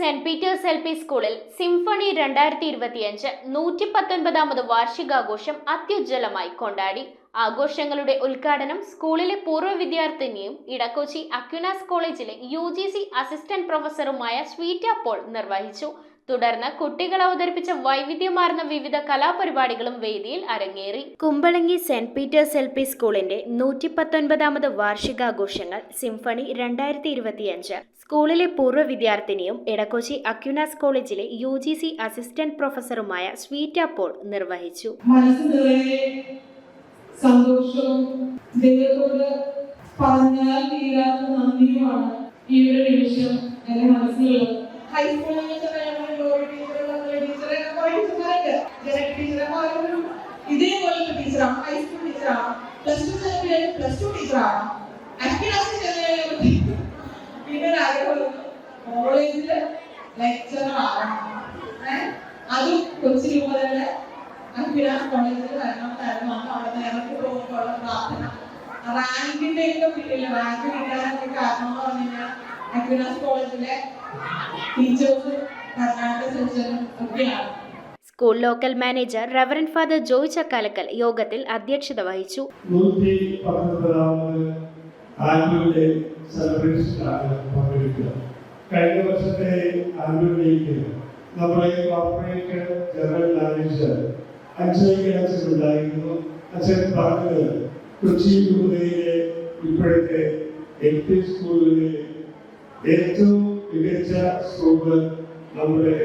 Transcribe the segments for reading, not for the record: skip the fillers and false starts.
Saint Peter's LP സ്കൂളിൽ symphony 2025 119ാമത് വാർഷികാഘോഷം അത്യുജ്വലമായി കൊണ്ടാടി. ആഘോഷങ്ങളുടെ ഉദ്ഘാടനം സ്കൂളിലെ പൂർവ്വ വിദ്യാർത്ഥിനിയും ഇടക്കൊച്ചി അക്വിനാസ് കോളേജിലെ UGC അസിസ്റ്റന്റ് പ്രൊഫസറുമായ സ്വീറ്റ പോൾ നിർവഹിച്ചു. തുടർന്ന് കുട്ടികൾ അവതരിപ്പിച്ച വൈവിധ്യമാർന്ന വിവിധ കലാപരിപാടികളും വേദിയിൽ അരങ്ങേറി. കുമ്പളങ്ങി സെന്റ് പീറ്റേഴ്സ് LP സ്കൂളിന്റെ 119ാമത് വാർഷികാഘോഷങ്ങൾ സിംഫണി 2025 സ്കൂളിലെ പൂർവ്വ വിദ്യാർത്ഥിനിയും ഇടക്കൊച്ചി അക്വിനാസ് കോളേജിലെ UGC അസിസ്റ്റന്റ് പ്രൊഫസറുമായ സ്വീറ്റ പോൾ നിർവഹിച്ചു. സന്തോഷവും ദൈവത്തോട് പറഞ്ഞാൽ തീരാത്ത നന്ദിയുമാണ് ഈ ഒരു നിമിഷം എന്റെ മനസ്സിലുള്ളത്. ഹൈസ്കൂളിൽ ഇതേപോലത്തെ ടീച്ചറാണ്, ഹൈസ്കൂൾ ടീച്ചറാണ്, പ്ലസ് ടു ടീച്ചറാണ്, പിന്നെ കോളേജില് ലെക്ചറർ ആവണം. അതും കൊച്ചി രൂപതയുടെ അക്വിനാസ് കോളേജിൽ വരണം. അവിടെ നേരത്തെ പോകുമ്പോഴുള്ള പ്രാർത്ഥന റാങ്കിന്റെ കിട്ടില്ല. റാങ്ക് കിട്ടാനൊക്കെ കാരണം എന്ന് പറഞ്ഞു കഴിഞ്ഞാൽ അക്വിനാസ് കോളേജിലെ ടീച്ചേഴ്സും കർണാടക സെക്ഷനും ഒക്കെയാണ്. School local manager reverend father Joy Chakkalakkal യോഗത്തിൽ അധ്യക്ഷത വഹിച്ചു. കഴിഞ്ഞ വർഷത്തെ ആനുവലിലേക്ക് നമ്മുടെ കോർപ്പറേറ്റ് ജനറൽ മാനേജർ അച്ഛനുണ്ടായിരുന്നു. അച്ഛൻ പറഞ്ഞത് കൊച്ചി രൂപതയിലെ ഇപ്പോഴത്തെ LP സ്കൂളിലെ ഏറ്റവും മികച്ച സ്കൂള് നമ്മുടെ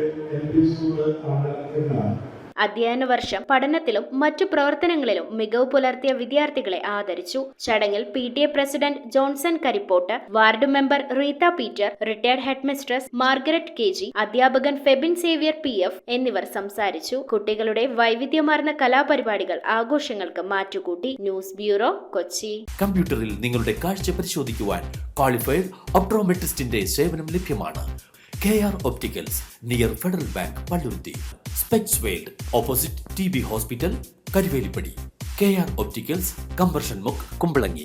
LP സ്കൂള് ആണ് എന്നാണ്. അധ്യയന വർഷം പഠനത്തിലും മറ്റു പ്രവർത്തനങ്ങളിലും മികവ് പുലർത്തിയ വിദ്യാർത്ഥികളെ ആദരിച്ചു. ചടങ്ങിൽ PTA president Johnson Karippot, ward member Rita Peter, retired headmistress Margaret KG, അധ്യാപകൻ ഫെബിൻ സേവ്യർ PF എന്നിവർ സംസാരിച്ചു. കുട്ടികളുടെ വൈവിധ്യമാർന്ന കലാപരിപാടികൾ ആഘോഷങ്ങൾക്ക് മാറ്റുകൂട്ടി. News bureau, Kochi. കമ്പ്യൂട്ടറിൽ നിങ്ങളുടെ കാഴ്ച പരിശോധിക്കുവാൻ ക്വാളിഫൈഡ് ഒപ്ട്രോമെട്രിസ്റ്റിന്റെ സേവനം ലഭ്യമാണ്. KR Opticals, near federal bank, Palluruthy. Specs world, opposite TB hospital, Karuvelippady. KR Opticals, combustion മുക്ക്, കുമ്പളങ്ങി.